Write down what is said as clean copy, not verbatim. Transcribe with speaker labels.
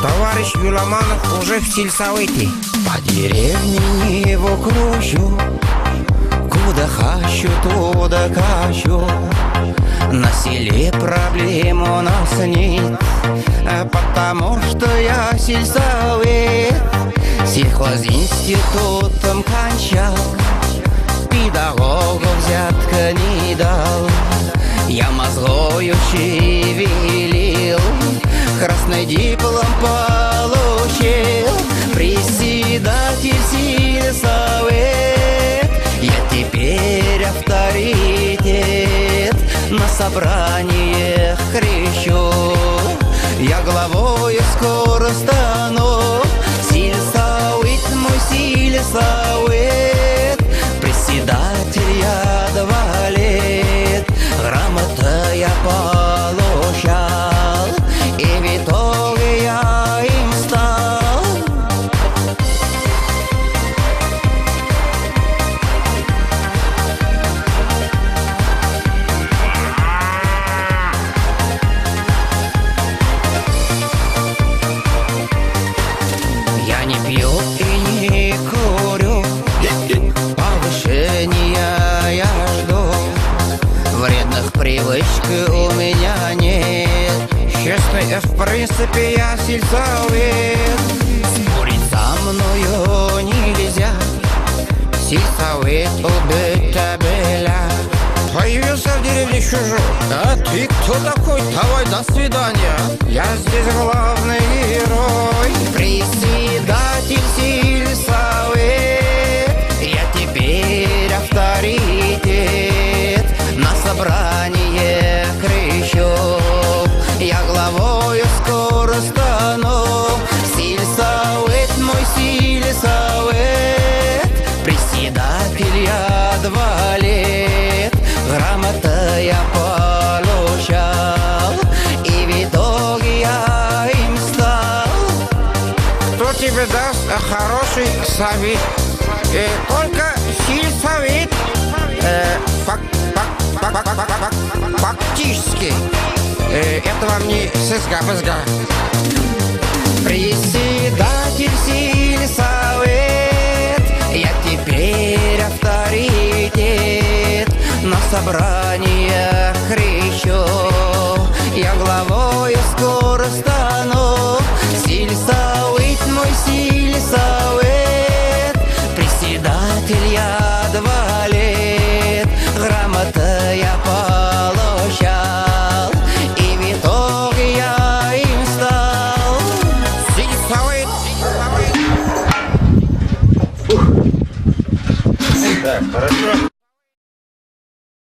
Speaker 1: Товарищ Юломанов уже в сельсовете.
Speaker 2: По деревне его кручу, куда хочу, туда качу. На селе проблем у нас нет, потому что я сельсовет. Сельхозинститутом кончал, педагогов взятка не дал. Я мозгою шевелил, красный диплом получил. Председатель сельсовет, я теперь авторитет. На собраниях кричу, я главою скоро стану. Сельсовет мой сельсовет, председатель я 2 лет. Грамота я получал, и в итоге я им стал. Я не пью и не курю, повышения я жду. Вредных привычек у меня нет.
Speaker 1: Честно, в принципе, я сельсовет.
Speaker 2: Спорить со мною нельзя,
Speaker 1: Сельсовет убить табеля. Появился в деревне чужой.
Speaker 2: а ты кто такой? Давай, до свидания.
Speaker 1: Я здесь главный герой. Председатель сельсовет, я теперь авторитет. На собрание кричу, я главою скоро стану. Сельсовет мой сельсовет, председатель я 2 лет. Грамота я получал, и в итоге я им стал. Кто тебе даст хороший совет? Только сельсовет. Фактически это вам не сызга-бызга. Председатель сельсовет, я теперь авторитет. На собраниях кричу, я главою скоро стану. Сельсовет мой сельсовет, председатель я 2 лет. Грамота я получал, и в итоге я им стал. Сельсовет.
Speaker 3: Так, хорошо.